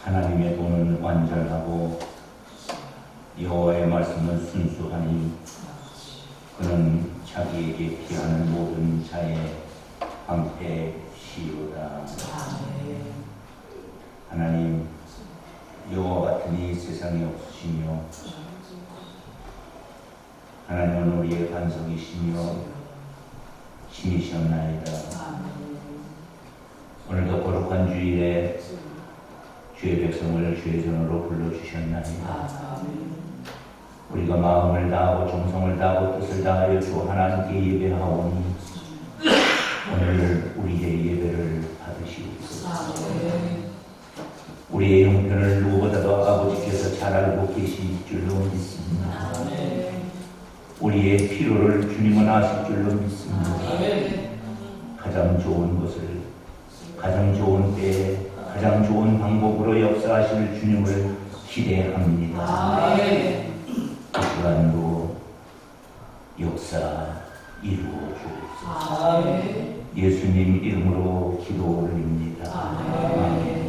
하나님의 도는 완전하고 여호와의 말씀은 순수하니 그는 자기에게 피하는 모든 자의 방패시로다. 하나님, 여호와 같은 이 세상에 없으시며 하나님은 우리의 반석이시며 신이셨나이다. 오늘도 거룩한 주일에 주의 백성을 주의 전으로 불러주셨나이다. 우리가 마음을 다하고 정성을 다하고 뜻을 다하여 주 하나님께 예배하오니 오늘 우리의 예배를 받으시옵소서. 우리의 형편을 누구보다도 아버지께서 잘 알고 계실 줄로 믿습니다. 우리의 필요를 주님은 아실 줄로 믿습니다. 가장 좋은 것을 가장 좋은 때에 가장 좋은 방법으로 역사하실 주님을 기대합니다. 이 시간도 역사 이루어 주옵소서. 예수님 이름으로 기도 올립니다. 아멘.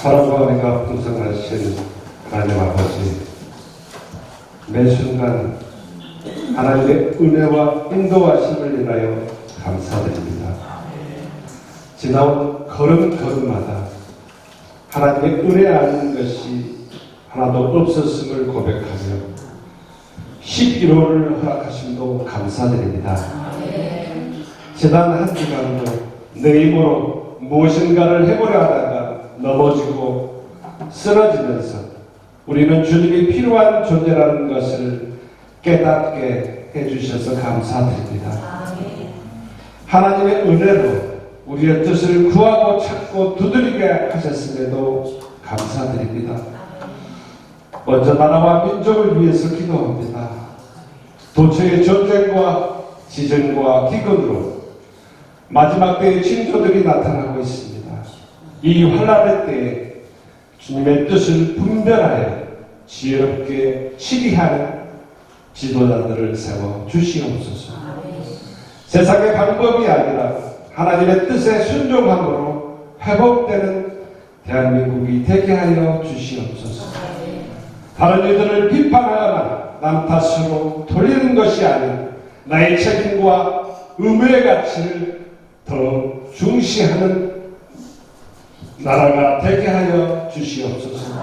사랑과 은혜가 풍성하신 하나님 아버지, 매 순간 하나님의 은혜와 인도하심을 인하여 감사드립니다. 지나온 걸음걸음마다 하나님의 은혜 아닌 것이 하나도 없었음을 고백하며 11호를 허락하심도 감사드립니다. 지난 한 주간도 내 힘으로 무엇인가를 해보려 하다가 넘어지고 쓰러지면서 우리는 주님이 필요한 존재라는 것을 깨닫게 해주셔서 감사드립니다. 하나님의 은혜로 우리의 뜻을 구하고 찾고 두드리게 하셨음에도 감사드립니다. 먼저 나라와 민족을 위해서 기도합니다. 도처의 전쟁과 지정과 기근으로 마지막 때의 징조들이 나타나고 있습니다. 이 환난의 때에 주님의 뜻을 분별하여 지혜롭게 치리하는 지도자들을 세워 주시옵소서. 세상의 방법이 아니라 하나님의 뜻에 순종함으로 회복되는 대한민국이 되게 하여 주시옵소서. 다른 이들을 비판하거나 남 탓으로 돌리는 것이 아닌 나의 책임과 의무의 가치를 더 중시하는 나라가 되게 하여 주시옵소서.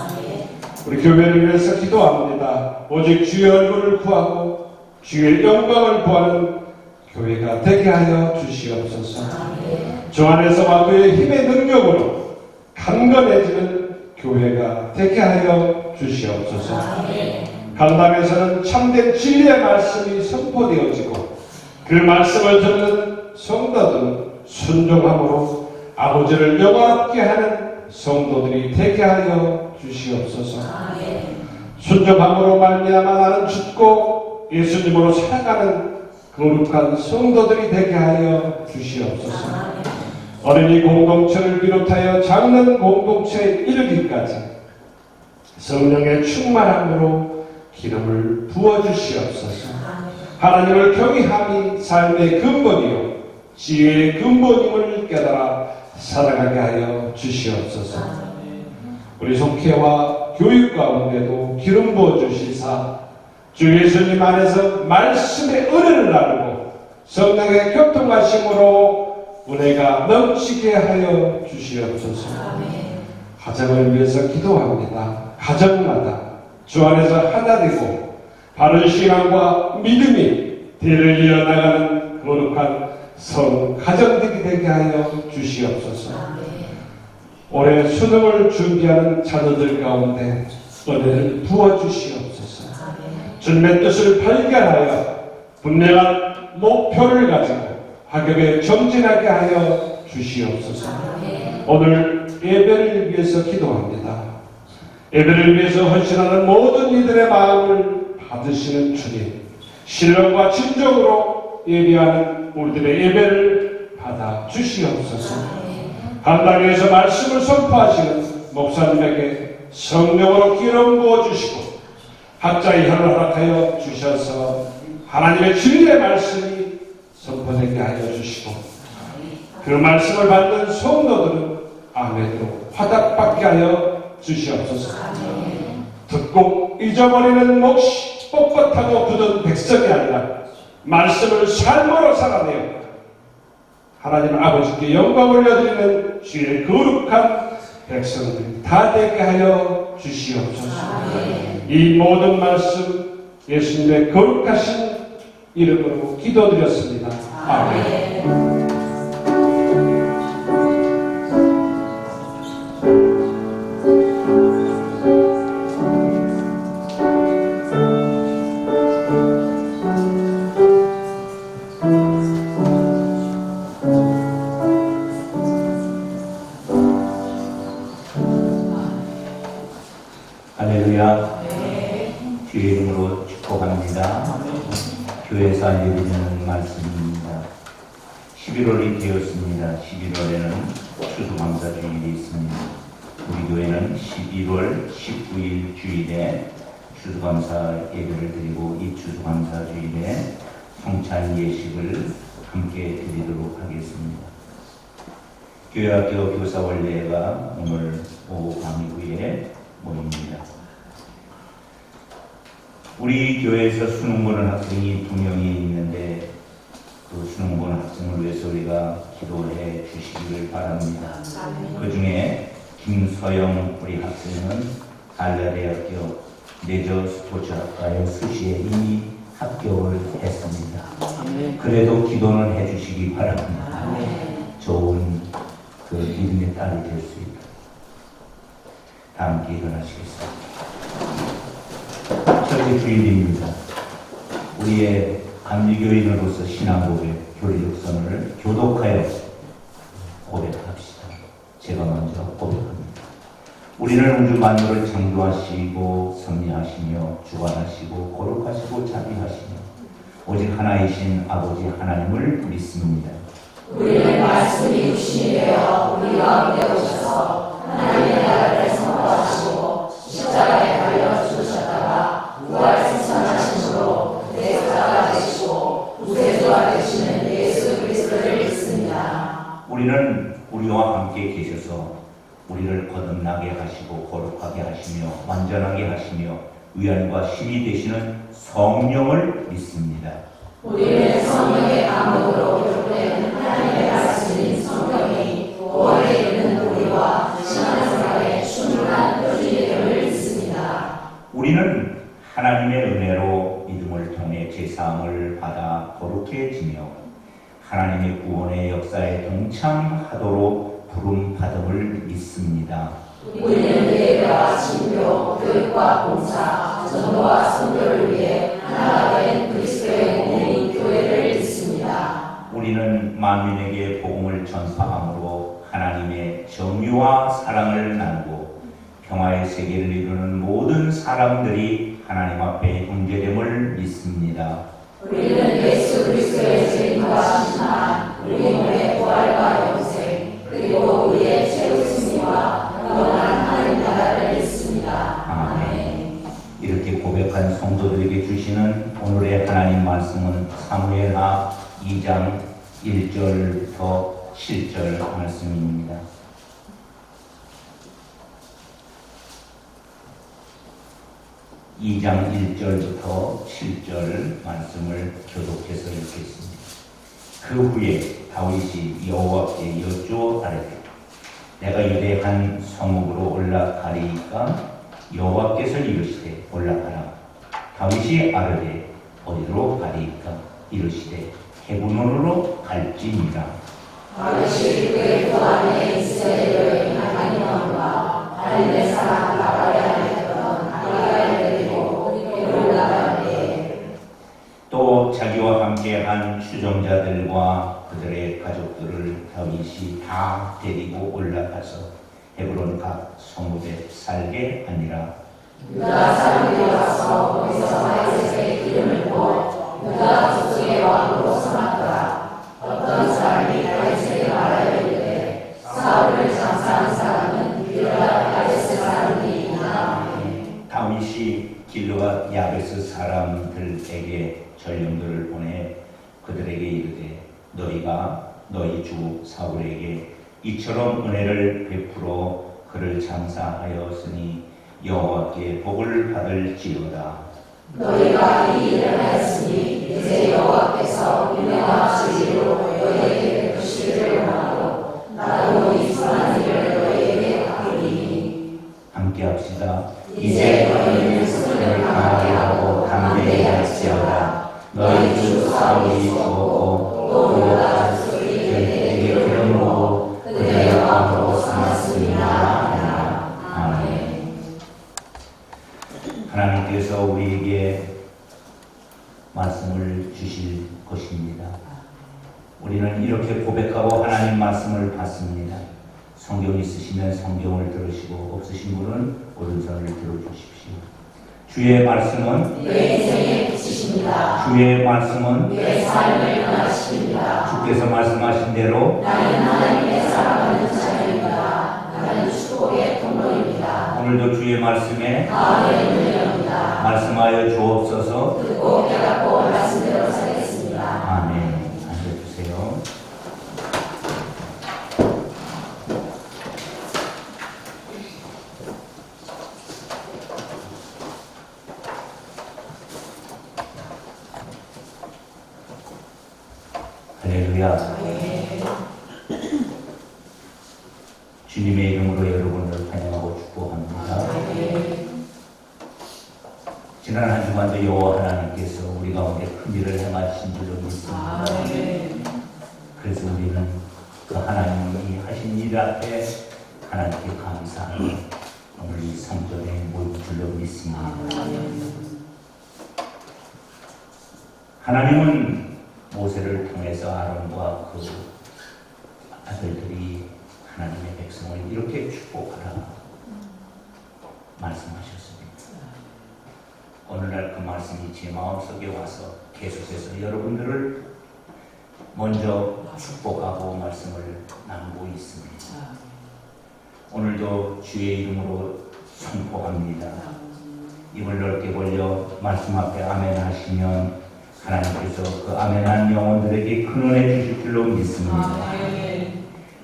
우리 교회를 위해서 기도합니다. 오직 주의 얼굴을 구하고 주의 영광을 구하는 교회가 되게 하여 주시옵소서. 주 안에서 왕의 힘의 능력으로 강건해지는 교회가 되게 하여 주시옵소서. 강남에서는 참된 진리의 말씀이 선포되어지고 그 말씀을 듣는 성도들은 순종함으로 아버지를 영화롭게 하는 성도들이 되게 하여 주시옵소서. 순종함으로 말미암아 나는 죽고 예수님으로 살아가는 거룩한 성도들이 되게 하여 주시옵소서. 어린이 공동체를 비롯하여 작은 공동체에 이르기까지 성령의 충만함으로 기름을 부어주시옵소서. 하나님을 경외함이 삶의 근본이요 지혜의 근본임을 깨달아 살아가게 하여 주시옵소서. 우리 속회와 교육 가운데도 기름 부어주시사 주 예수님 안에서 말씀의 은혜를 나누고 성령의 교통하심으로 은혜가 넘치게 하여 주시옵소서. 가정을 위해서 기도합니다. 가정마다 주 안에서 하나 되고 바른 신앙과 믿음이 대를 이어나가는 거룩한 가정들이 되게 하여 주시옵소서. 올해 수능을 준비하는 자녀들 가운데 은혜를 부어주시옵소서. 주님의 뜻을 발견하여 분명한 목표를 가지고 학업에 정진하게 하여 주시옵소서. 오늘 예배를 위해서 기도합니다. 예배를 위해서 헌신하는 모든 이들의 마음을 받으시는 주님, 신령과 진정으로 예배하는 우리들의 예배를 받아 주시옵소서. 강단위에서 말씀을 선포하시는 목사님에게 성령으로 기름 부어주시고 학자의 혀를 허락하여 주셔서 하나님의 진리의 말씀이 선포되게 하여 주시고 그 말씀을 받는 성도들은 아멘으로 화답받게 하여 주시옵소서. 듣고 잊어버리는 몫이 뻣뻣하고 굳은 백성이 아니라 말씀을 삶으로 살아내어 하나님 아버지께 영광을 올려드리는 주의 거룩한 백성들이 다 되게 하여 주시옵소서. 이 모든 말씀 예수님의 거룩하신 이름으로 기도드렸습니다. 아멘. 할렐루야. 주의 이름으로 축복합니다. 교회에서 알려드리는 말씀입니다. 11월이 되었습니다. 11월에는 추수감사주일이 있습니다. 우리 교회는 11월 19일 주일에 추수감사 예배를 드리고 이 추수감사 주일에 성찬 예식을 함께 드리도록 하겠습니다. 교회학교 교사원례가 오늘 오후 강의후에 모입니다. 우리 교회에서 수능 보는 학생이 2명이 있는데 그 수능 보는 학생을 위해서 우리가 기도해 주시기를 바랍니다. 그 중에 김서영 우리 학생은 한라대학교 내저 스포츠학과의 수시에 이미 합격을 했습니다. 그래도 기도는 해주시기 바랍니다. 좋은 그 믿음의 딸이 될 수 있도록. 다 함께 일어나시겠습니다. 저희 주일입니다. 우리의 감리교인으로서 신앙 고백, 교리적 선언을 교독하여 고백합시다. 제가 먼저 고백합니다. 우리는 우주 만물을 창조하시고 섭리하시며 주관하시고 거룩하시고 자비하시며 오직 하나이신 아버지 하나님을 믿습니다. 우리는 말씀이 육신이 되어 우리 가운데 오셔서 하나님의 나라를 선포하시고 십자가에 달려 죽으셨다가 부활승천하심으로 대사가 되시고 구세주가 되시는 예수 그리스도를 믿습니다. 우리는 우리와 함께 계셔서 우리를 거듭나게 하시고 거룩하게 하시며 완전하게 하시며 위안과 힘이 되시는 성령을 믿습니다. 우리는 성령의 감동으로 기록된 하나님의 말씀인 성경이 구원에 이르는 우리와 신앙생활에 충분한 표준이 됨을 믿습니다. 우리는 하나님의 은혜로 믿음을 통해 제사함을 받아 거룩해지며 하나님의 구원의 역사에 동참하도록 부름받음을 믿습니다. 우리는 예배와 신교, 교육과 봉사, 전도와 선교를 위해 하나가 된 그리스도의 몸인 교회를 믿습니다. 우리는 만민에게 복음을 전파함으로 하나님의 정의와 사랑을 나누고 평화의 세계를 이루는 모든 사람들이 하나님 앞에 형제됨을 믿습니다. 우리는 예수 그리스도의 재림과 심판, 우리 몸의 부활과 영생, 그리고 우리의 최후 승리와 영원한 하나님 나라를 믿습니다. 아멘. 이렇게 고백한 성도들에게 주시는 오늘의 하나님 말씀은 사무엘하 2장 1절부터 7절 말씀입니다. 2장 1절부터 7절 말씀을 교독해서 읽겠습니다. 그 후에 다윗이 여호와께 여쭈어 아뢰되 내가 유대 한 성읍으로 올라가리이까 여호와께서 이르시되 올라가라. 다윗이 아뢰되 어디로 가리이까 이르시되 헤브론으로 갈지니라. 다윗이 그의 그 안에 이스라엘 여인 하나님 왕과 다윗의 사랑 나발에 아내였던 아비가일을 데리고 올라가되 또 자기와 함께한 추종자들과 그들의 가족들을 다윗이 다 데리고 올라가서 헤브론 각 성읍에 살게 하니라. 유다 사람들이 와서 거기서 다윗에게 기름을 부어 유다 족속의 왕으로 삼았더라. 어떤 사람이 다윗에게 말하여 이르되 사울을 장사한 사람은 길르앗 야베스 사람이니라. 다윗이 길르앗 야베스 사람들에게 전령들을 보내 그들에게 이르되 너희가 너희 주 사울에게 이처럼 은혜를 베풀어 그를 장사하였으니 여호와께 복을 받을지어다. 너희가 이 일을 하였으니 이제 여호와께서 은혜와 진리로 너희에게 베푸시기를 원하고 나도 이 선한 일을 너희에게 갚으리니. 함께 합시다. 이제 너희는 손을 강하게 하고 담대히 할지어다. 너희 주 사울이 죽었고 또 유다 족속이 그에게 기름을 부어 그들의 왕으로 삼았음이라. 아멘. 하나님께서 우리에게 말씀을 주실 것입니다. 우리는 이렇게 고백하고 하나님 말씀을 받습니다. 성경 있으시면 성경을 들으시고 없으신 분은 오른손을 들어주십시오. 주의 말씀은 내 인생의 빛이십니다. 주의 말씀은 내 삶을 변화시킵니다. 주께서 말씀하신 대로 나는 하나님의 사랑하는 자녀입니다. 나는 축복의 통로입니다. 오늘도 주의 말씀에 마음의 문을 엽니다. 말씀하여 주옵소서. 듣고 깨닫고 말씀대로 살겠습니다. 아멘. 앉아주세요. 할렐루야. 주님의 이름으로 여러분을 환영하고 축복합니다. 지난 한 주간도 여호와 하나님께서 우리 가운데 큰 일을 행하신 줄로 믿습니다. 그래서 우리는 그 하나님이 하신 일 앞에 하나님께 감사하며 오늘 이 성전에 모일 줄로 믿습니다. 하나님은 모세를 통해서 아론과 그 아들들이 하나님의 백성을 이렇게 축복하라 말씀하셨습니다. 오늘날 그 말씀이 제 마음속에 와서 계속해서 여러분들을 먼저 축복하고 말씀을 나누고 있습니다. 오늘도 주의 이름으로 선포합니다. 입을 넓게 벌려 말씀 앞에 아멘 하시면 하나님께서 그 아멘한 영혼들에게 큰 은혜 주실 줄로 믿습니다.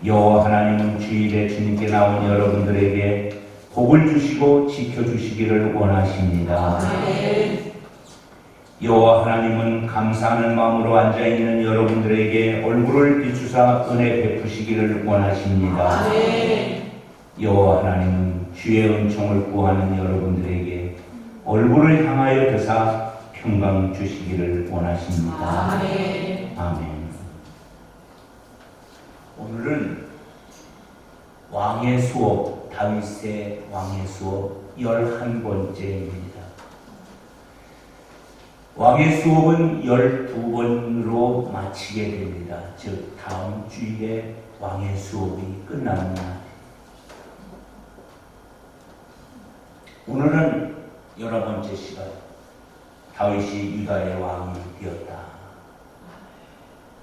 여호와 하나님은 주일에 주님께 나온 여러분들에게 복을 주시고 지켜주시기를 원하십니다. 여호와 하나님은 감사하는 마음으로 앉아있는 여러분들에게 얼굴을 비추사 은혜 베푸시기를 원하십니다. 여호와 하나님은 주의 은총을 구하는 여러분들에게 얼굴을 향하여 드사 평강 주시기를 원하십니다. 아멘. 오늘은 왕의 수업, 다윗의 왕의 수업 11번째입니다. 왕의 수업은 12번으로 마치게 됩니다. 즉 다음 주일에 왕의 수업이 끝나는 날. 오늘은 11번째 시간, 다윗이 유다의 왕이 되었다.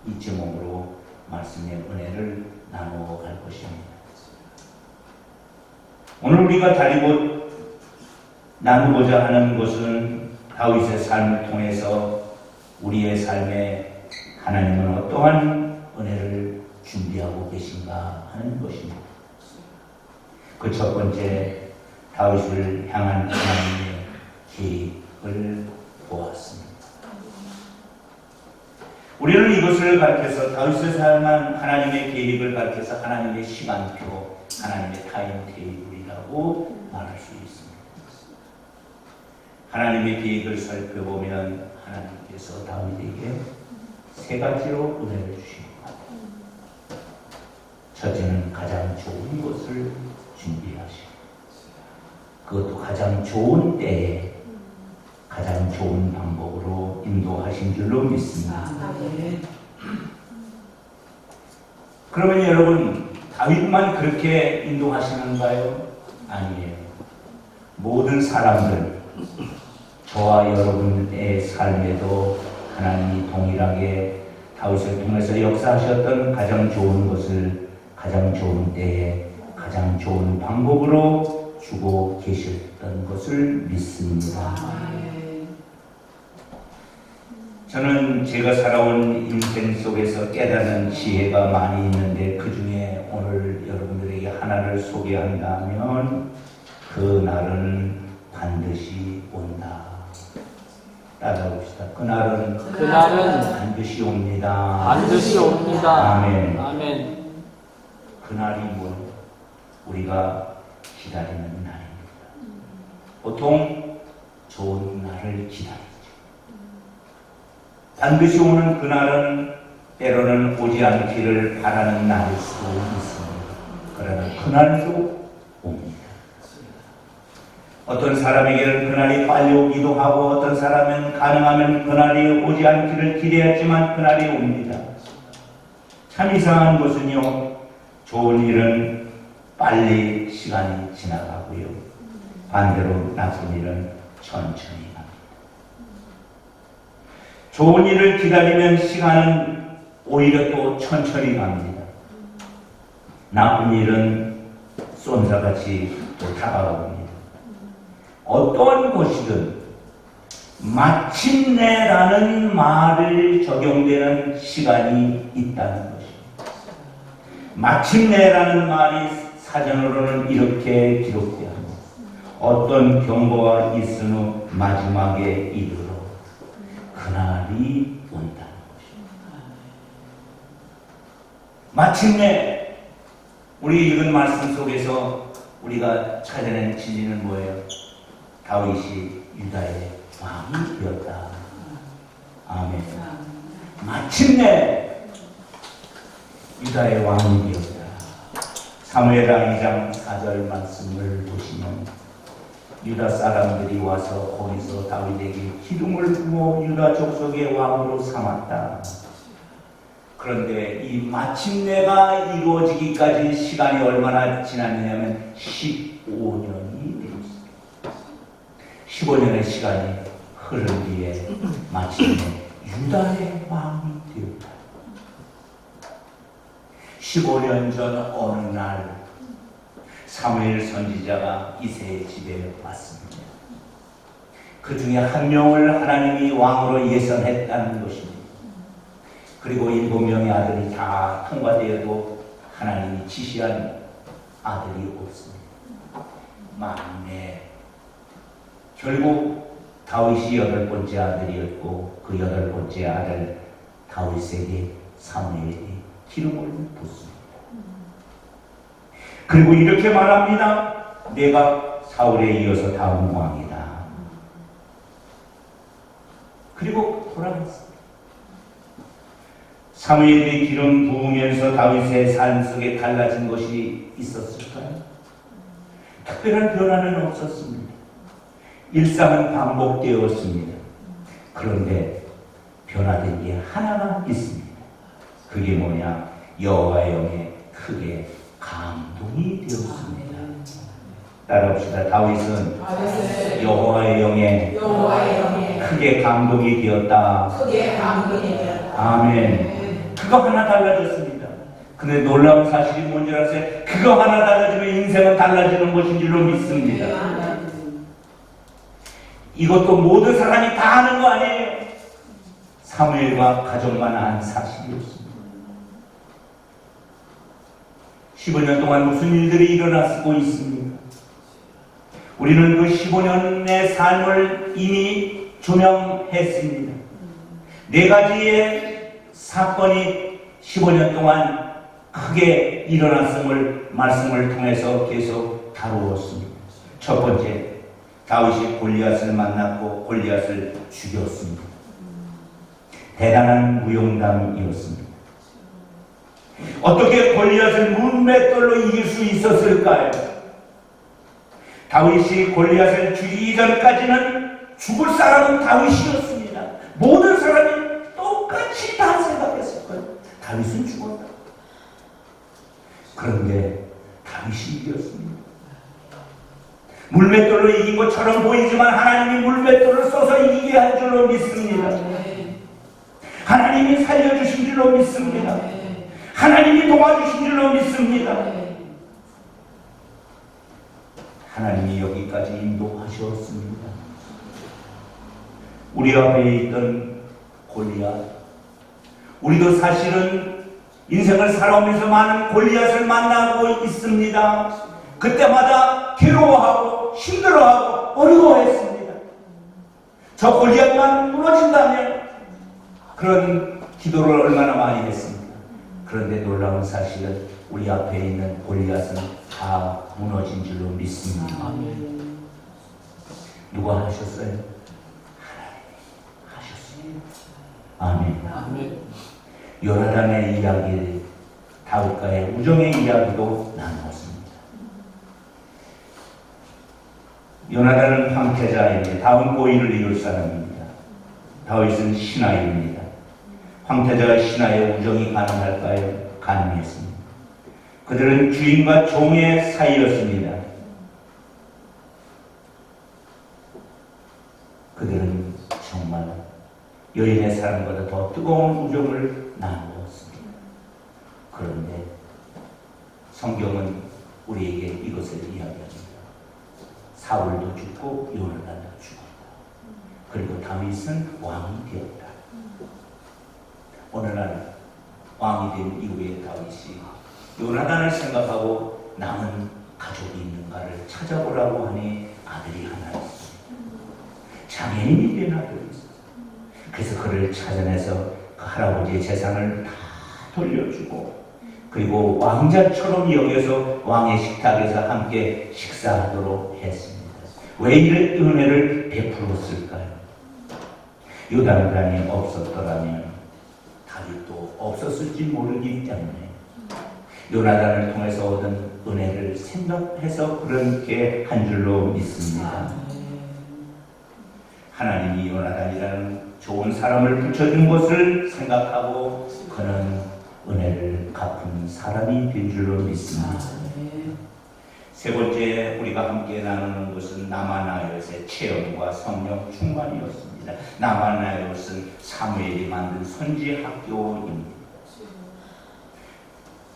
이 제목으로 말씀의 은혜를 나누어 갈 것입니다. 오늘 우리가 다리고 나누고자 하는 것은 다윗의 삶을 통해서 우리의 삶에 하나님은 어떠한 은혜를 준비하고 계신가 하는 것입니다. 그 첫 번째, 다윗을 향한 하나님의 계획을 보았습니다. 우리는 이것을 가르쳐서 다윗을 사용한 하나님의 계획을 가르쳐서 하나님의 시간표, 하나님의 타임테이블이라고 말할 수 있습니다. 하나님의 계획을 살펴보면 하나님께서 다윗에게 세 가지로 은혜를 주십니다. 첫째는 가장 좋은 것을 준비하시고, 그것도 가장 좋은 때에 가장 좋은 방법으로 인도하신 줄로 믿습니다. 그러면 여러분, 다윗만 그렇게 인도하시는가요? 아니에요. 모든 사람들, 저와 여러분의 삶에도 하나님이 동일하게 다윗을 통해서 역사하셨던 가장 좋은 것을 가장 좋은 때에 가장 좋은 방법으로 주고 계셨던 것을 믿습니다. 저는 제가 살아온 인생 속에서 깨닫는 지혜가 많이 있는데 그 중에 오늘 여러분들에게 하나를 소개한다면 그 날은 반드시 온다. 따라봅시다. 그날은 반드시 옵니다. 반드시 옵니다. 아멘. 아멘. 그날이 뭐 우리가 기다리는 날입니다. 보통 좋은 날을 기다리죠. 반드시 오는 그날은 때로는 오지 않기를 바라는 날일 수도 있습니다. 그러나 그날도 옵니다. 어떤 사람에게는 그날이 빨리 오기도 하고 어떤 사람은 가능하면 그날이 오지 않기를 기대하지만 그날이 옵니다. 참 이상한 것은요, 좋은 일은 빨리 시간이 지나가고요, 반대로 나쁜 일은 천천히 갑니다. 좋은 일을 기다리면 시간은 오히려 또 천천히 갑니다. 나쁜 일은 쏜사같이 또 다가옵니다. 어떠한 것이든 마침내라는 말을 적용되는 시간이 있다는 것입니다. 마침내라는 말이 사전으로는 이렇게 기록되어 어떤 경고가 있은 후 마지막에 이르러 그날이 온다는 것입니다. 마침내 우리 읽은 말씀 속에서 우리가 찾아낸 진리는 뭐예요? 다윗이 유다의 왕이 되었다. 아멘. 마침내 유다의 왕이 되었다. 사무엘상 2장 4절 말씀을 보시면 유다 사람들이 와서 거기서 다윗에게 기름을 부어 유다 족속의 왕으로 삼았다. 그런데 이 마침내가 이루어지기까지 시간이 얼마나 지났느냐면 15년이 되었습니다. 15년의 시간이 흐른 뒤에 마침내 유다의 왕이 되었다. 15년 전 어느 날 사무엘 선지자가 이새의 집에 왔습니다. 그 중에 한 명을 하나님이 왕으로 예선했다는 것입니다. 그리고 7명의 아들이 다 통과되어도 하나님이 지시한 아들이 없습니다. 막내. 결국 다윗이 8번째 아들이었고 그 8번째 아들 다윗에게 사무엘이 기름을 붓습니다. 그리고 이렇게 말합니다. 내가 사울에 이어서 다음 왕이다. 그리고 돌아갔습니다. 사무엘이 기름 부으면서 다윗의 삶 속에 달라진 것이 있었을까요? 특별한 변화는 없었습니다. 일상은 반복되었습니다. 그런데 변화된 게 하나가 있습니다. 그게 뭐냐? 여호와의 영에 크게 감동이 되었습니다. 따라합시다. 다윗은 여호와의 영에 크게 감동이 되었다. 아멘. 그거 하나 달라졌습니다. 근데 놀라운 사실이 뭔지 아세요? 그거 하나 달라지면 인생은 달라지는 것인 줄로 믿습니다. 이것도 모든 사람이 다 아는 거 아니에요? 사무엘과 가족만 한 사실이었습니다. 15년 동안 무슨 일들이 일어나고 있습니까? 우리는 그 15년의 삶을 이미 조명했습니다. 4가지의 사건이 15년 동안 크게 일어났음을 말씀을 통해서 계속 다루었습니다. 첫 번째, 다윗이 골리앗을 만났고 골리앗을 죽였습니다. 대단한 무용담이었습니다. 어떻게 골리앗을 문맷돌로 이길 수 있었을까요? 다윗이 골리앗을 죽이기 전까지는 죽을 사람은 다윗이었습니다. 모든 사람이 똑같이 다 생각했을 거예요. 다윗은 죽었다. 그런데 다윗이 이겼습니다. 물맷돌로 이긴 것처럼 보이지만 하나님이 물맷돌을 써서 이기게 한 줄로 믿습니다. 하나님이 살려주신 줄로 믿습니다. 하나님이 도와주신 줄로 믿습니다. 하나님이 여기까지 인도하셨습니다. 우리 앞에 있던 골리앗, 우리도 사실은 인생을 살아오면서 많은 골리앗을 만나고 있습니다. 그때마다 괴로워하고 힘들어하고 어려워했습니다. 저 골리앗만 무너진다면 그런 기도를 얼마나 많이 했습니다. 그런데 놀라운 사실은 우리 앞에 있는 골리앗은 다 무너진 줄로 믿습니다. 누가 하셨어요? 하나님이 하셨습니다. 아멘. 요나단의 이야기, 다윗과의 우정의 이야기도 나누었습니다. 요나단은 황태자입니다. 다음 고의를 이룰 사람입니다. 다윗은 신하입니다. 황태자와 신하의 우정이 가능할까요? 가능했습니다. 그들은 주인과 종의 사이였습니다. 그들은 정말 여인의 사랑보다 더 뜨거운 우정을 나누었습니다. 그런데 성경은 우리에게 이것을 이야기합니다. 사울도 죽고 요나단도 죽었다. 그리고 다윗은 왕이 되었다. 어느 날 왕이 된 이후에 다윗이 요나단을 생각하고 남은 가족이 있는가를 찾아보라고 하니 아들이 하나 있습니다. 장애인이 된 아들이 있었어요. 그래서 그를 찾아내서 그 할아버지의 재산을 다 돌려주고 그리고 왕자처럼 여겨서 왕의 식탁에서 함께 식사하도록 했습니다. 왜 이런 은혜를 베풀었을까요? 요단강이 없었더라면 다윗도 없었을지 모르기 때문에 요나단을 통해서 얻은 은혜를 생각해서 그렇게 한 줄로 믿습니다. 하나님이 요나단이라는 좋은 사람을 붙여준 것을 생각하고 그는 은혜를 갚은 사람이 된 줄로 믿습니다. 세 번째 우리가 함께 나누는 것은 나마나롯의 체험과 성령 충만이었습니다. 나마나롯은 사무엘이 만든 선지 학교입니다.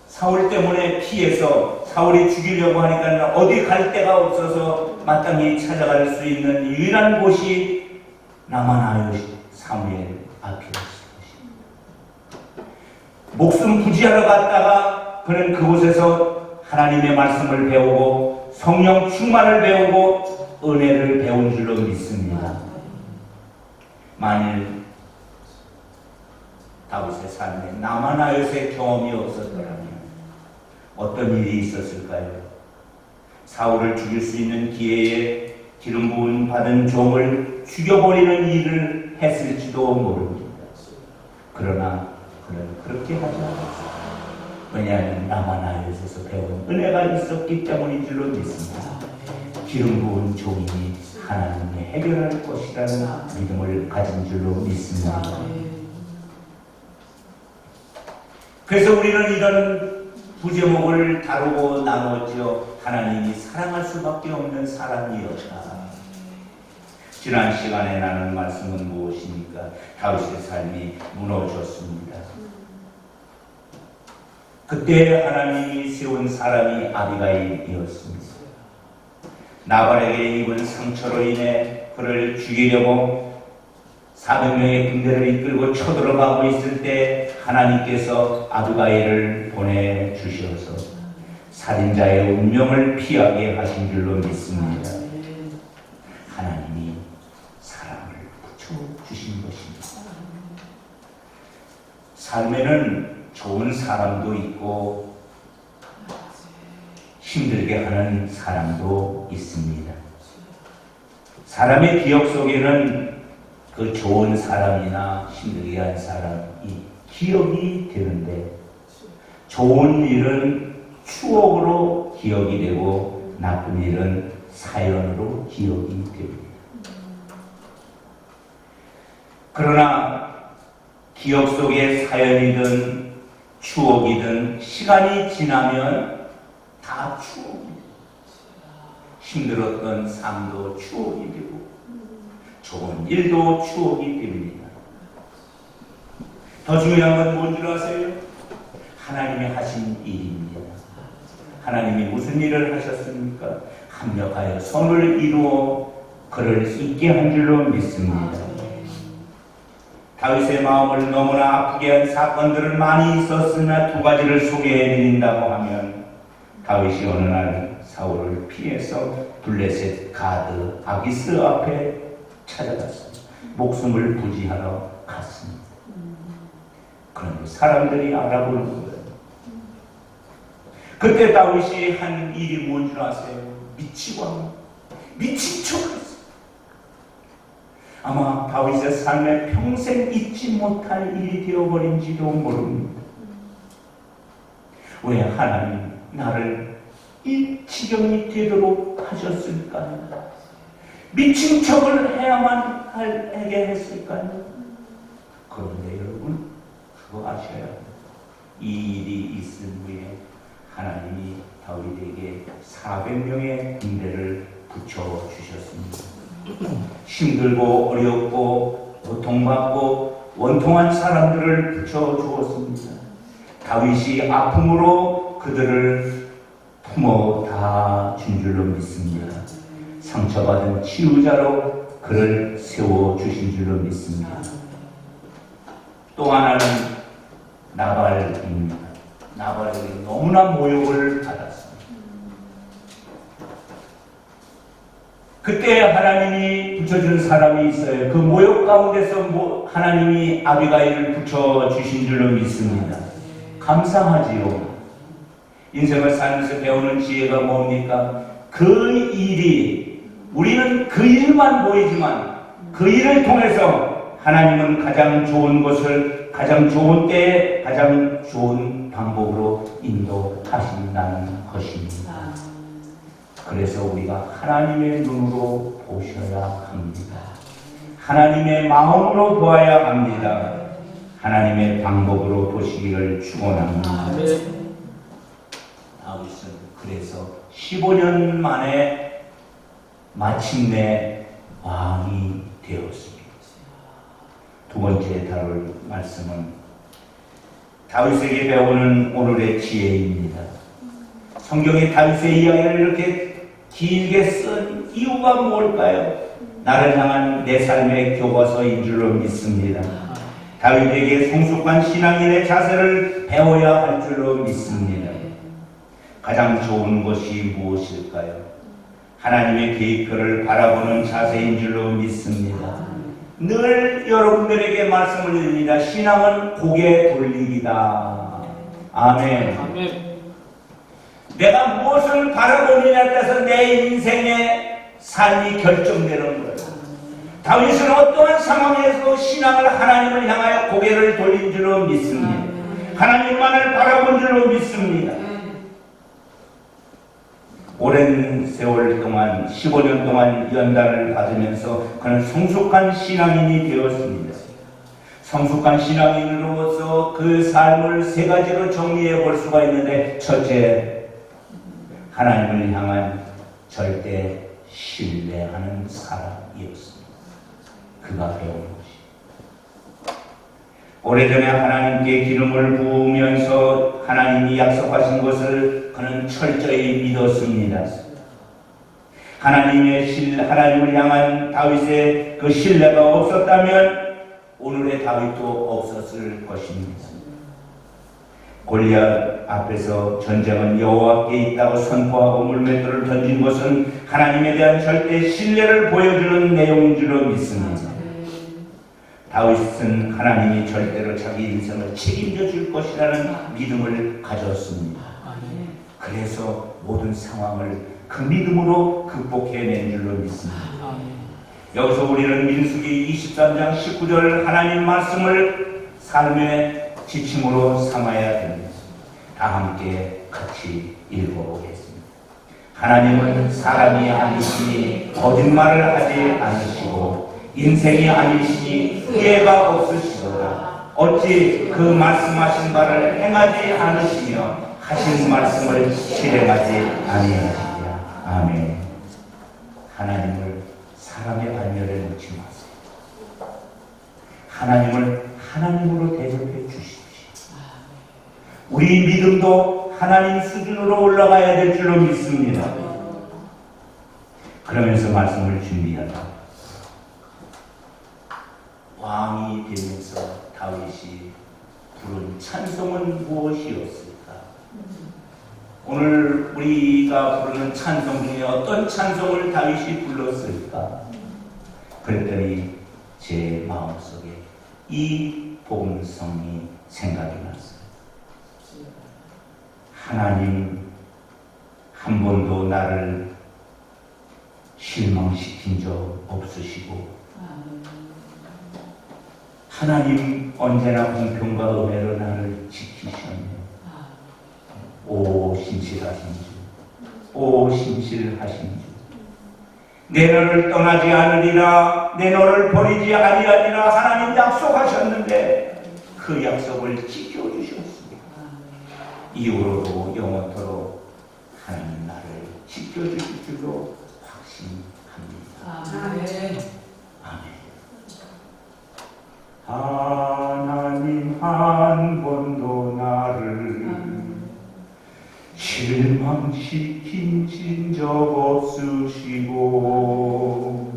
사울 때문에 피해서 사울이 죽이려고 하니까 어디 갈 데가 없어서 마땅히 찾아갈 수 있는 유일한 곳이 나마나롯 사무엘 앞이었습니다. 목숨 부지하러 갔다가 그는 그곳에서 하나님의 말씀을 배우고 성령 충만을 배우고 은혜를 배운 줄로 믿습니다. 만일 다윗의 삶에 나마나롯의 경험이 없었더라면 어떤 일이 있었을까요? 사울을 죽일 수 있는 기회에 기름 부음 받은 종을 죽여버리는 일을 했을지도 모릅니다. 그러나 그는 그렇게 하지 않았습니다. 왜냐하면 나마나롯에서 배운 은혜가 있었기 때문인 줄로 믿습니다. 기름 부은 종이 하나님이 해결할 것이라는 믿음을 가진 줄로 믿습니다. 그래서 우리는 이런 부제목을 다루고 나누었죠. 하나님이 사랑할 수밖에 없는 사람이었다. 지난 시간에 나눈 말씀은 무엇입니까? 다윗의 삶이 무너졌습니다. 그때 하나님이 세운 사람이 아비가일이었습니다. 나발에게 입은 상처로 인해 그를 죽이려고 400명의 군대를 이끌고 쳐들어가고 있을 때 하나님께서 아비가일을 보내주셔서 살인자의 운명을 피하게 하신 줄로 믿습니다. 하나님이 사람을 붙여주신 것입니다. 삶에는 좋은 사람도 있고 힘들게 하는 사람도 있습니다. 사람의 기억 속에는 그 좋은 사람이나 힘들게 한 사람이 기억이 되는데 좋은 일은 추억으로 기억이 되고 나쁜 일은 사연으로 기억이 됩니다. 그러나 기억 속에 사연이든 추억이든 시간이 지나면 다 추억입니다. 힘들었던 삶도 추억이 되고 좋은 일도 추억이 됩니다. 더 중요한 건 뭔 줄 아세요? 하나님이 하신 일입니다. 하나님이 무슨 일을 하셨습니까? 합력하여 선을 이루어 그를 있게 한 줄로 믿습니다. 다윗의 마음을 너무나 아프게 한 사건들은 많이 있었으나 두 가지를 소개해 드린다고 하면 다윗이 어느 날 사울을 피해서 블레셋 가드 아기스 앞에 찾아갔습니다. 목숨을 부지하러 갔습니다. 그런데 사람들이 알아보는 거예요. 그때 다윗이 한 일이 뭔 줄 아세요? 미치고 미친 척했어요. 아마 다윗의 삶에 평생 잊지 못할 일이 되어버린지도 모릅니다. 왜 하나님 나를 이 지경이 되도록 하셨을까요? 미친 척을 해야만 하게 했을까요? 그런데 여러분 그거 아셔야 합니다. 이 일이 있은 후에 하나님이 다윗에게 400명의 군대를 붙여주셨습니다. 힘들고 어렵고 고통받고 원통한 사람들을 붙여주었습니다. 다윗이 아픔으로 그들을 품어 다 준 줄로 믿습니다. 상처받은 치유자로 그를 세워주신 줄로 믿습니다. 또 하나는 나발입니다. 나발에게 너무나 모욕을 받았습니다. 그때 하나님이 붙여준 사람이 있어요. 그 모욕 가운데서 하나님이 아비가일을 붙여주신 줄로 믿습니다. 감사하지요. 인생을 살면서 배우는 지혜가 뭡니까? 그 일이 우리는 그 일만 보이지만 그 일을 통해서 하나님은 가장 좋은 것을 가장 좋은 때에 가장 좋은 방법으로 인도하신다는 것입니다. 그래서 우리가 하나님의 눈으로 보셔야 합니다. 하나님의 마음으로 보아야 합니다. 하나님의 방법으로 보시기를 축원합니다. 다윗은 그래서 15년 만에 마침내 왕이 되었습니다. 두 번째 다룰 말씀은 다윗에게 배우는 오늘의 지혜입니다. 성경에 다윗의 이야기를 이렇게 길게 쓴 이유가 뭘까요? 나를 향한 내 삶의 교과서인 줄로 믿습니다. 다윗에게 성숙한 신앙인의 자세를 배워야 할 줄로 믿습니다. 가장 좋은 것이 무엇일까요? 하나님의 계획표를 바라보는 자세인 줄로 믿습니다. 늘 여러분들에게 말씀을 드립니다. 신앙은 고개 돌리기다. 아멘. 내가 무엇을 바라보느냐에 따라서 내 인생의 삶이 결정되는 거예요. 다윗은 어떠한 상황에서 신앙을 하나님을 향하여 고개를 돌린 줄로 믿습니다. 하나님만을 바라본 줄로 믿습니다. 오랜 세월 동안 15년 동안 연단을 받으면서 그는 성숙한 신앙인이 되었습니다. 성숙한 신앙인으로서 그 삶을 세 가지로 정리해 볼 수가 있는데, 첫째, 하나님을 향한 절대 신뢰하는 사람이었습니다. 그가 배운 것이. 오래전에 하나님께 기름을 부으면서 하나님이 약속하신 것을 그는 철저히 믿었습니다. 하나님을 향한 다윗의 그 신뢰가 없었다면 오늘의 다윗도 없었을 것입니다. 골리앗 앞에서 전쟁은 여호와께 있다고 선포하고 물맷돌을 던진 것은 하나님에 대한 절대 신뢰를 보여주는 내용인 줄로 믿습니다. 다윗은 하나님이 절대로 자기 인생을 책임져 줄 것이라는 믿음을 가졌습니다. 그래서 모든 상황을 그 믿음으로 극복해낸 줄로 믿습니다. 여기서 우리는 민수기 23장 19절 하나님 말씀을 삶의 지침으로 삼아야 됩니다. 다 함께 같이 읽어보겠습니다. 하나님은 사람이 아니시니 거짓말을 하지 않으시고 인생이 아니시니 후회가 없으시도다. 어찌 그 말씀하신 바를 행하지 않으시며 하신 말씀을 실행하지 아니하시랴. 아멘. 하나님을 사람의 반열에 놓지 마세요. 하나님을 하나님으로 대접해 주십시오. 우리 믿음도 하나님 수준으로 올라가야 될 줄로 믿습니다. 그러면서 말씀을 준비한다. 왕이 되면서 다윗이 부른 찬송은 무엇이었을까? 오늘 우리가 부르는 찬송 중에 어떤 찬송을 다윗이 불렀을까? 그랬더니 제 마음속에 이 복음성이 생각이 났어요. 하나님 한 번도 나를 실망시킨 적 없으시고 하나님 언제나 공평과 은혜로 나를 지키셨네. 오 신실하신 주, 오 신실하신 주. 내 너를 떠나지 않으리라, 내 너를 버리지 아니하리라 하나님 약속하셨는데 그 약속을 지켜주셨습니다. 이후로도 영원토록 하나님 나를 지켜주실 줄로 확신합니다. 아멘. 아멘. 하나님 한 번도 나를 실망시킨 적 없으시고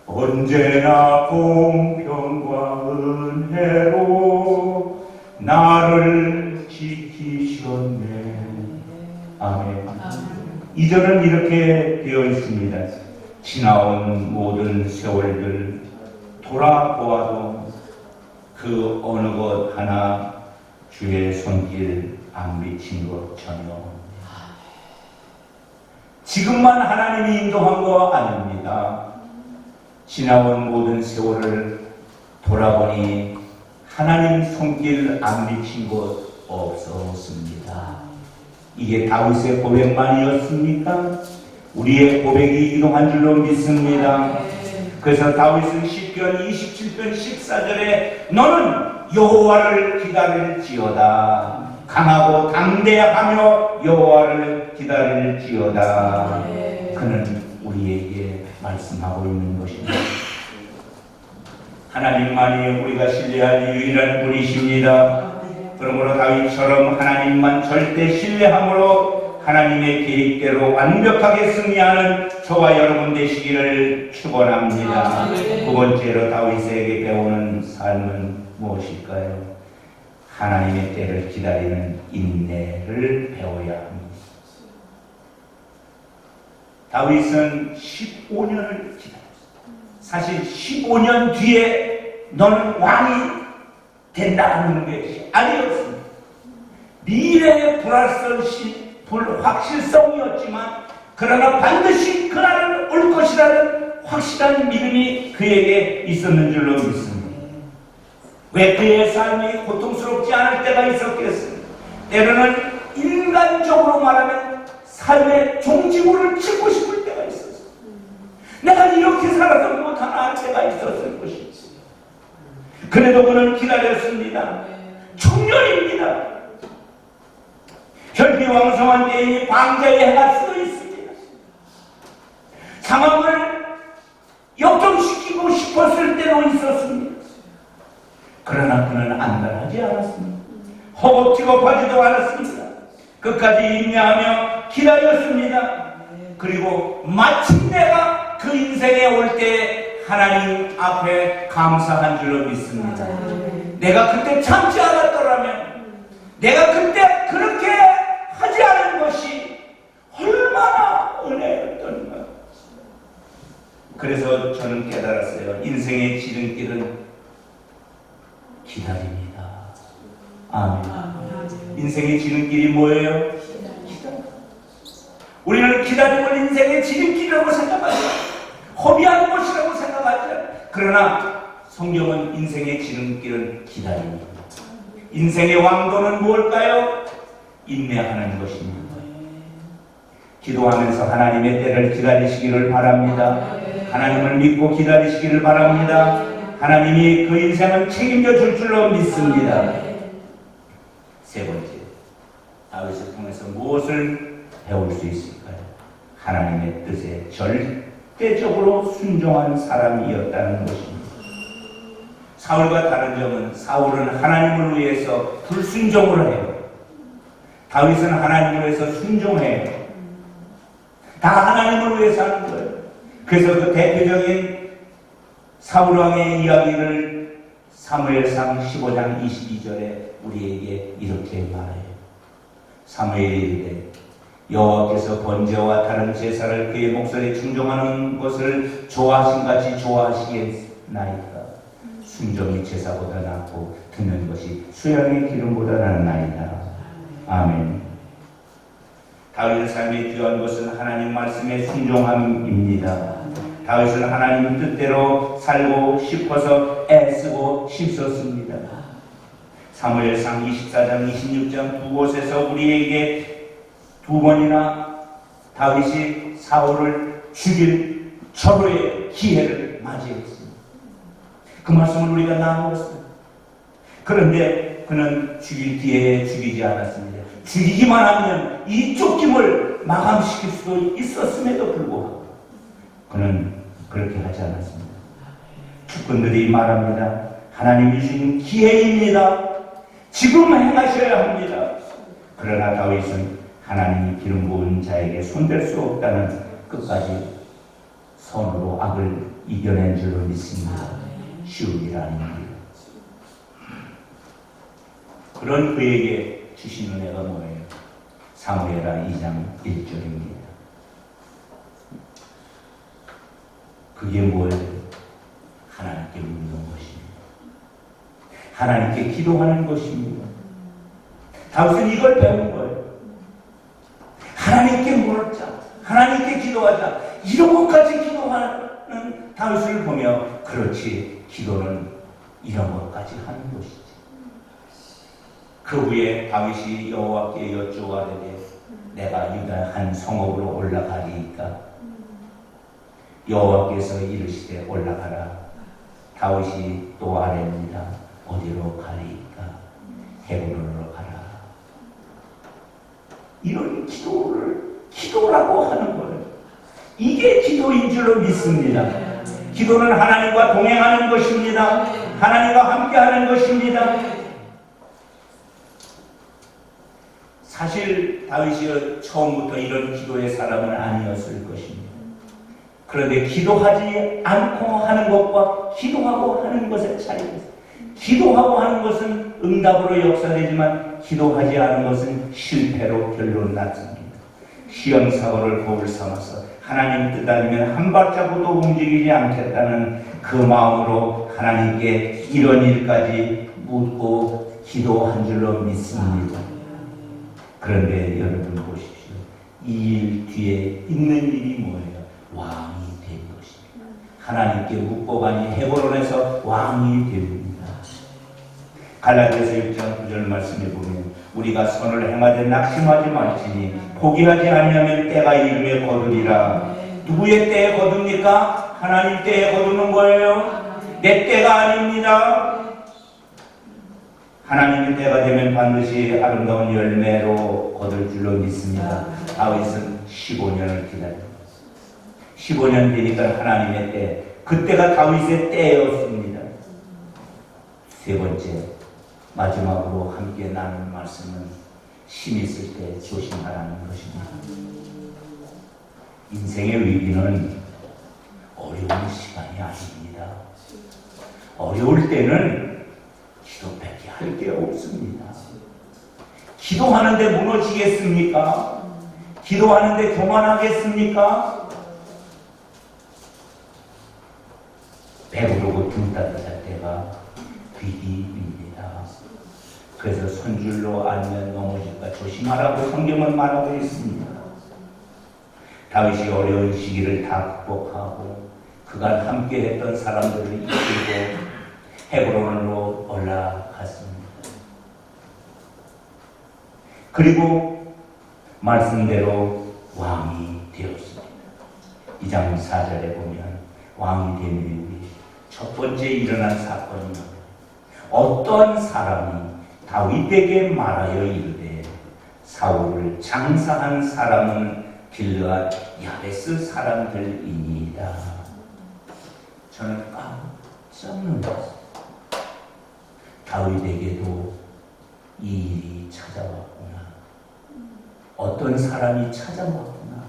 언제나 공평과 은혜로 나를 지키셨네. 아멘. 2절은 이렇게 되어 있습니다. 지나온 모든 세월들 돌아보아도 그 어느 것 하나 주의 손길 안 미친 것 전혀. 지금만 하나님이 인도한 거 아닙니다. 지나온 모든 세월을 돌아보니 하나님 손길 안 미친 것 없었습니다. 이게 다윗의 고백만이었습니까? 우리의 고백이기도 한 줄로 믿습니다. 그래서 다윗은 시편 27편 14절에 너는 여호와를 기다릴지어다. 강하고 담대하며 여호와를 기다릴지어다. 그는 우리에게 말씀하고 있는 것입니다. 하나님만이 우리가 신뢰할 유일한 분이십니다. 그러므로 다윗처럼 하나님만 절대 신뢰함으로 하나님의 계획대로 완벽하게 승리하는 저와 여러분 되시기를 축원합니다. 두 번째로 다윗에게 배우는 삶은 무엇일까요? 하나님의 때를 기다리는 인내를 배워야 합니다. 다윗은 15년을 기다렸습니다. 사실 15년 뒤에 너는 왕이 된다는 것이 아니었습니다. 미래의 불확실성이었지만 그러나 반드시 그날은 올 것이라는 확실한 믿음이 그에게 있었는 줄로 믿습니다. 왜 그의 삶이 고통스럽지 않을 때가 있었겠습니까? 때로는 인간적으로 말하면 삶의 종지부를 찍고 싶을 때가 있었어요. 내가 이렇게 살아서 못하나 할 때가 있었을 것이지. 그래도 그는 기다렸습니다. 청년입니다. 혈기왕성한 때에 방자에 해갈 수도 있습니다. 상황을 역전시키고 싶었을 때도 있었습니다. 그러나 그는 안달하지 않았습니다. 허겁지겁하지도 않았습니다. 끝까지 인내하며 기다렸습니다. 그리고 마침내가 그 인생에 올 때 하나님 앞에 감사한 줄로 믿습니다. 내가 그때 참지 않았더라면, 내가 그때 그렇게 하지 않은 것이 얼마나 은혜였던가. 그래서 저는 깨달았어요. 인생의 지름길은 기다립니다. 아멘. 인생의 지름길이 뭐예요? 기다림. 우리는 기다림을 인생의 지름길이라고 생각하죠. 허비하는 것이라고 생각하죠. 그러나 성경은 인생의 지름길은 기다립니다. 인생의 왕도는 무엇일까요? 인내하는 것입니다. 기도하면서 하나님의 때를 기다리시기를 바랍니다. 하나님을 믿고 기다리시기를 바랍니다. 하나님이 그 인생을 책임져 줄 줄로 믿습니다. 세 번째, 다윗을 통해서 무엇을 배울 수 있을까요? 하나님의 뜻에 절대적으로 순종한 사람이었다는 것입니다. 사울과 다른 점은 사울은 하나님을 위해서 불순종을 해요. 다윗은 하나님을 위해서 순종해요. 다 하나님을 위해서 하는 거예요. 그래서 그 대표적인 사울왕의 이야기를 사무엘상 15장 22절에 우리에게 이렇게 말해요. 사무엘이 이르되 여호와께서 번제와 다른 제사를 그의 목소리에 충종하는 것을 좋아하신같이 좋아하시겠나이까. 순종이 제사보다 낫고 듣는 것이 수양의 기름보다 낫나이다. 아멘. 다윗의 삶에 필요한 것은 하나님 말씀의 순종함입니다. 다윗은 하나님 뜻대로 살고 싶어서 애쓰고 싶었습니다. 사무엘상 24장 26장 두 곳에서 우리에게 두 번이나 다윗이 사울을 죽일 절호의 기회를 맞이했습니다. 그 말씀을 우리가 나누었습니다. 그런데 그는 죽일 기회에 죽이지 않았습니다. 죽이기만 하면 이 쫓김을 마감시킬 수도 있었음에도 불구하고 그는 그렇게 하지 않았습니다. 축군들이 말합니다. 하나님이 주신 기회입니다. 지금 행하셔야 합니다. 그러나 다윗은 하나님이 기름 부은 자에게 손댈 수 없다는 끝까지 손으로 악을 이겨낸 줄로 믿습니다. 쉬운 일 아닙니다. 그런 그에게 주신 은혜가 뭐예요? 사무엘하 2장 1절입니다. 그게 뭐예요? 하나님께 묻는 것입니다. 하나님께 기도하는 것입니다. 다윗은 이걸 배운 거예요. 하나님께 물었자, 하나님께 기도하자, 이런 것까지 기도하는 다윗을 보며 그렇지, 기도는 이런 것까지 하는 것이지. 그 후에 다윗이 여호와께 여쭈아르되 내가 유다 한 성읍으로 올라가리이까 여호와께서 이르시되 올라가라. 다윗이 또 아뢰니라. 어디로 가리이까? 헤브론으로 가라. 이런 기도라고 하는 거예요. 이게 기도인 줄로 믿습니다. 기도는 하나님과 동행하는 것입니다. 하나님과 함께하는 것입니다. 사실 다윗이 처음부터 이런 기도의 사람은 아니었을 것입니다. 그런데 기도하지 않고 하는 것과 기도하고 하는 것의 차이가 있습니다. 기도하고 하는 것은 응답으로 역사되지만 기도하지 않은 것은 실패로 결론 났습니다. 시험사고를 거울 삼아서 하나님 뜻 아니면 한 발자국도 움직이지 않겠다는 그 마음으로 하나님께 이런 일까지 묻고 기도한 줄로 믿습니다. 그런데 여러분 보십시오. 이 일 뒤에 있는 일이 뭐예요? 왕이 된 것입니다. 하나님께 묻고 가니 헤브론에서 왕이 됩니다. 갈라디아서 6장 9절 말씀에 보면 우리가 선을 행하되 낙심하지 말지니 포기하지 아니하면 때가 이름에 거두리라. 누구의 때에 거둡니까? 하나님 때에 거두는 거예요. 내 때가 아닙니다. 하나님의 때가 되면 반드시 아름다운 열매로 거둘 줄로 믿습니다. 다윗은 15년을 기다렸습니다. 15년 되니까 하나님의 때, 그때가 다윗의 때였습니다. 세 번째, 마지막으로 함께 나눌 말씀은 힘 있을 때 조심하라는 것입니다. 인생의 위기는 어려운 시간이 아닙니다. 어려울 때는 기도밖에 할 게 없습니다. 기도하는데 무너지겠습니까? 기도하는데 교만하겠습니까? 배부르고 등 따뜻할 때가 위기입니다. 그래서 손줄로 알면 넘어질까 조심하라고 성경은 말하고 있습니다. 다윗이 어려운 시기를 다 극복하고 그간 함께했던 사람들을 이끌고 헤브론으로 올라갔습니다. 그리고 말씀대로 왕이 되었습니다. 2장 4절에 보면 왕이 된 이후에 첫 번째 일어난 사건입니다. 어떤 사람이 다윗에게 말하여 이르되 사울을 장사한 사람은 길르앗 야베스 사람들이니이다. 저는 깜짝 놀랐어요. 다윗에게도 이 일이 찾아왔구나. 어떤 사람이 찾아왔구나.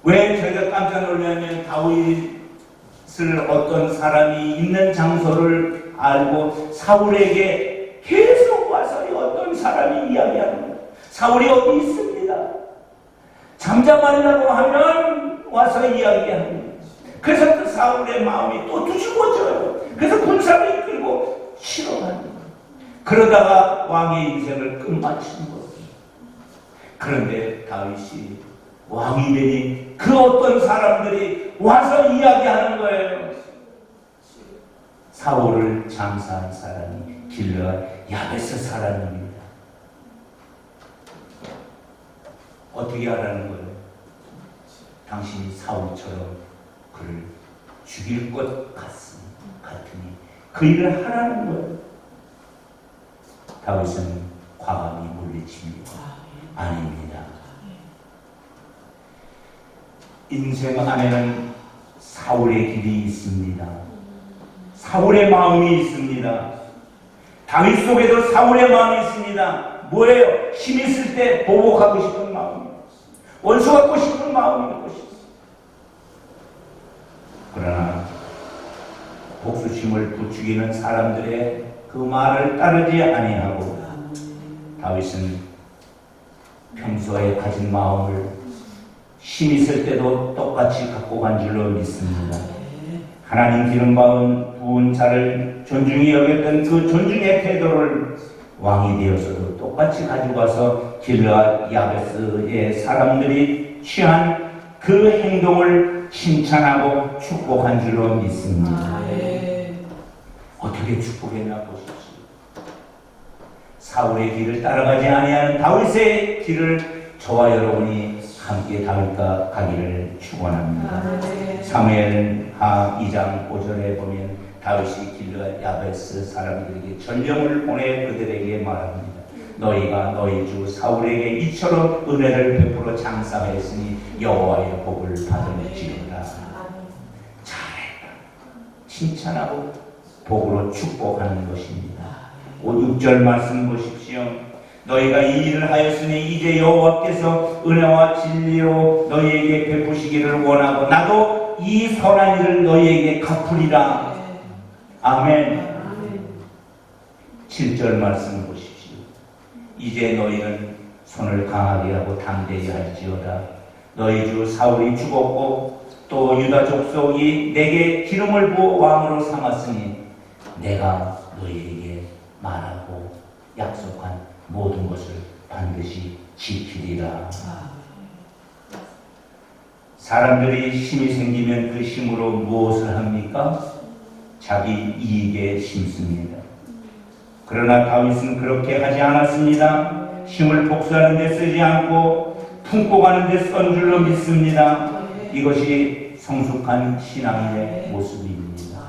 왜 저희가 깜짝 놀라면 다윗을 어떤 사람이 있는 장소를 알고 사울에게 계속 와서 어떤 사람이 이야기하는 거예요. 사울이 어디 있습니다. 잠잠하려고 하면 와서 이야기하는 거예요. 그래서 그 사울의 마음이 또 뒤집어져요. 그래서 군사를 이끌고 치러 가는 거예요. 그러다가 왕의 인생을 끝마치는 거예요. 그런데 다윗이 왕이 되니 그 어떤 사람들이 와서 이야기하는 거예요. 사울을 장사한 사람이 길르앗 야베스 사람입니다. 어떻게 하라는 거예요? 당신이 사울처럼 그를 죽일 것 같으니 그 일을 하라는 거예요. 다윗은 과감히 물리칩니다. 아닙니다. 인생 안에는 사울의 길이 있습니다. 사울의 마음이 있습니다. 다윗 속에도 사울의 마음이 있습니다. 뭐예요? 힘 있을 때 보복하고 싶은 마음이에요. 원수 갖고 싶은 마음인 것입니다. 그러나 복수심을 부추기는 사람들의 그 말을 따르지 아니하고 다윗은 평소에 가진 마음을 힘 있을 때도 똑같이 갖고 간 줄로 믿습니다. 하나님 기름 부은 자를 존중히 여겼던 그 존중의 태도를 왕이 되어서도 똑같이 가지고 와서 길르앗 야베스의 사람들이 취한 그 행동을 칭찬하고 축복한 줄로 믿습니다. 어떻게 축복했나 보십시오. 사울의 길을 따라가지 아니하는 다윗의 길을 저와 여러분이 함께 다윗과 가기를 축원합니다. 사무엘하 2장 5절에 보면 다윗이 길르앗 야베스 사람들에게 전령을 보내 그들에게 말합니다. 너희가 너희 주 사울에게 이처럼 은혜를 베풀어 장사하였으니 여호와의 복을 받을지어다. 잘했다. 칭찬하고 복으로 축복하는 것입니다. 6절 말씀 보십시오. 너희가 이 일을 하였으니 이제 여호와께서 은혜와 진리로 너희에게 베푸시기를 원하고 나도 이 선한 일을 너희에게 갚으리라. 아멘. 7절 말씀 보십시오. 이제 너희는 손을 강하게 하고 담대히 할지어다. 너희 주 사울이 죽었고 또 유다 족속이 내게 기름을 부어 왕으로 삼았으니 내가 너희에게 말하고 약속한 모든 것을 반드시 지키리라. 사람들이 힘이 생기면 그 힘으로 무엇을 합니까? 자기 이익에 심습니다. 그러나 다윗은 그렇게 하지 않았습니다. 힘을 복수하는 데 쓰지 않고 품고 가는 데 쓴 줄로 믿습니다. 이것이 성숙한 신앙의 모습입니다.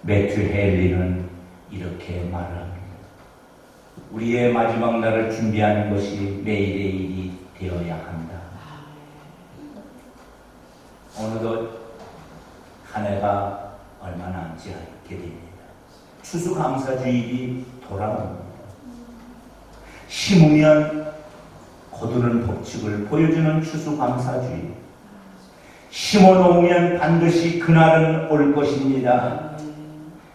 매튜 헨리는 이렇게 말합니다. 우리의 마지막 날을 준비하는 것이 매일의 일이 되어야 한다. 어느덧 한 해가 얼마 남지 않게 됩니다. 추수감사주일이 돌아옵니다. 심으면 거두는 법칙을 보여주는 추수감사주일. 심어놓으면 반드시 그날은 올 것입니다.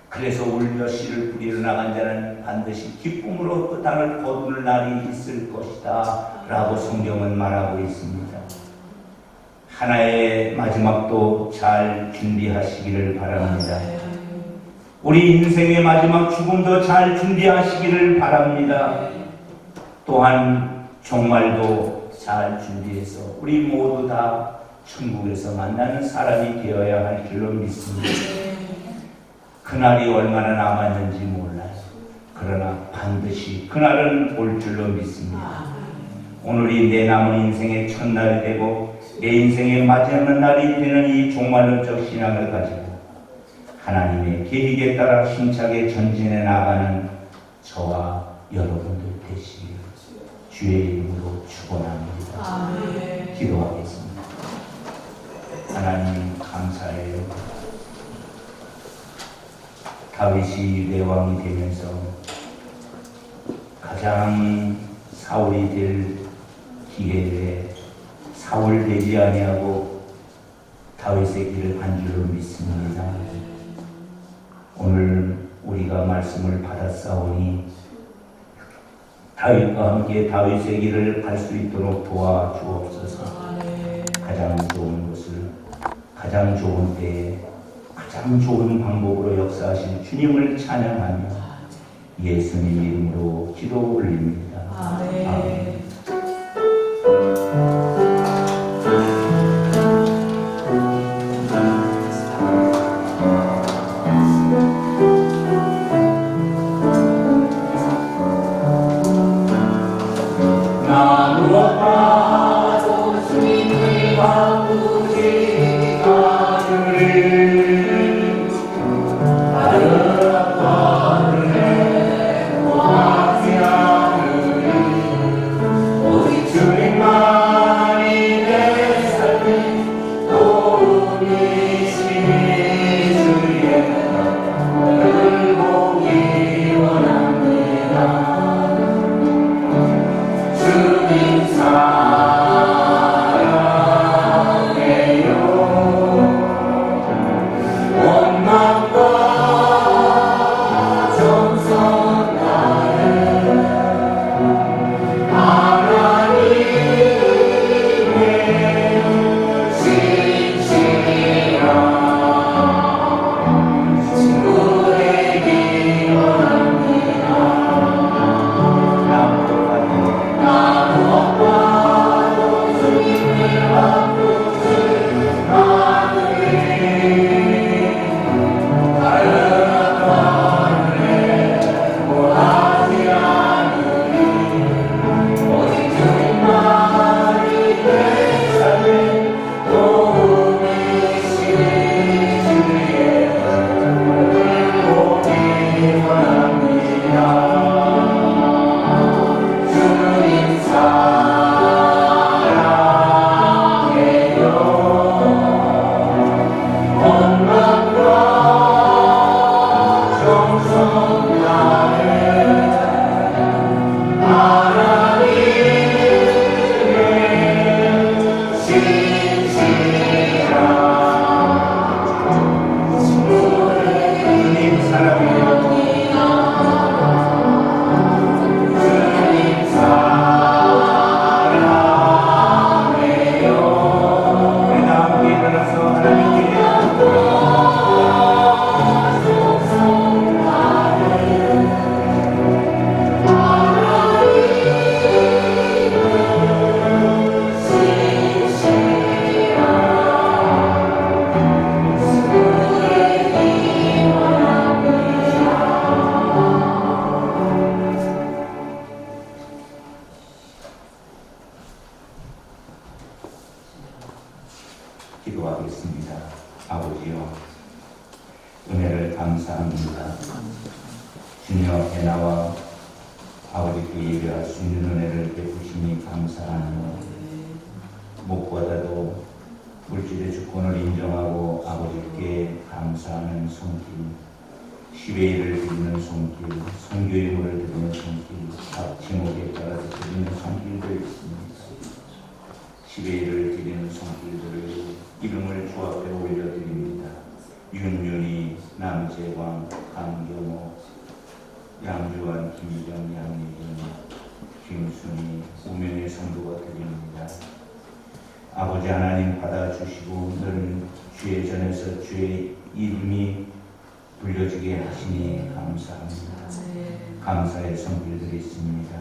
그래서 울며 씨를 뿌리러 나간 자는 반드시 기쁨으로 그 땅을 거둘 날이 있을 것이다 라고 성경은 말하고 있습니다. 하나의 마지막도 잘 준비하시기를 바랍니다. 우리 인생의 마지막 죽음도 잘 준비하시기를 바랍니다. 또한 종말도 잘 준비해서 우리 모두 다 천국에서 만나는 사람이 되어야 할 줄로 믿습니다. 그날이 얼마나 남았는지 몰라요. 그러나 반드시 그날은 올 줄로 믿습니다. 오늘이 내 남은 인생의 첫날이 되고 내 인생의 마지막 날이 되는 이 종말론적 신앙을 가지고 하나님의 계획에 따라 힘차게 전진해 나가는 저와 여러분들 되시기를 주의 이름으로 축원합니다. 기도하겠습니다. 하나님 감사해요. 다윗이 내 왕이 되면서 가장 사울이 될 기회에 사울 되지 아니하고 다윗의 길을 간 줄로 믿습니다. 오늘 우리가 말씀을 받았사오니 다윗과 함께 다윗의 길을 갈 수 있도록 도와주옵소서. 가장 좋은 것을 가장 좋은 때에 가장 좋은 방법으로 역사하신 주님을 찬양하며 예수님 이름으로 기도 올립니다. 아멘. 감사합니다. 주님 앞에 나와 아버지께 예배할 수 있는 은혜를 베푸시니 감사하며 무엇보다도 물질의 주권을 인정하고 아버지께 감사하는 손길, 10의 1을 드리는 손길, 선교의 물을 드리는 손길, 각 제목에 따라서 드리는 손길도 있습니다. 10의 1을 드리는 손길들을 이름을 주 앞에 올려드립니다. 윤윤이, 남재광, 강경호, 양주환, 김희정, 양미경, 김순희, 우명의 성도가 드립니다. 아버지 하나님 받아주시고 늘 주의 전에서 주의 이름이 불려지게 하시니 감사합니다. 감사의 손길들이 있습니다.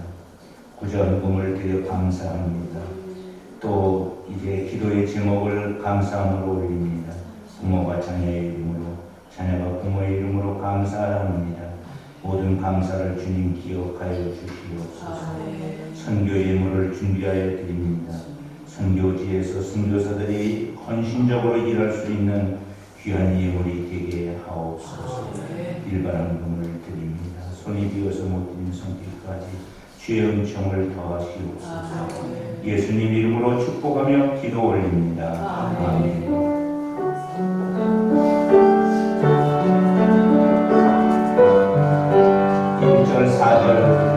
구전금을 드려 감사합니다. 또 이제 기도의 제목을 감사함으로 올립니다. 부모가 자녀의 이름으로, 자녀가 부모의 이름으로 감사합니다. 모든 감사를 주님 기억하여 주시옵소서. 선교의 예물을 준비하여 드립니다. 선교지에서 선교사들이 헌신적으로 일할 수 있는 귀한 예물이 되게 하옵소서. 일반한 금을 드립니다. 손이 비어서 못 드린 손길까지 주의 은총을 더하시옵소서. 예수님 이름으로 축복하며 기도 올립니다. 아멘. 1절 4절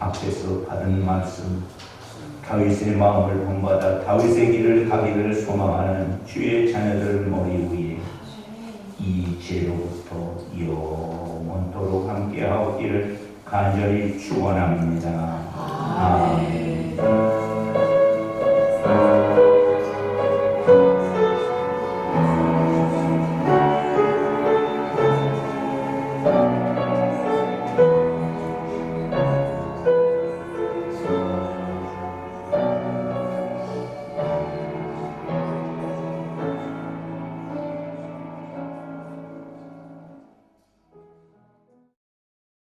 앞에서 받은 말씀, 다윗의 마음을 본받아 다윗의 길을 가기를 소망하는 주의 자녀들 머리 위에 이제로부터 영원토록 함께하옵기를 간절히 축원합니다. 아멘.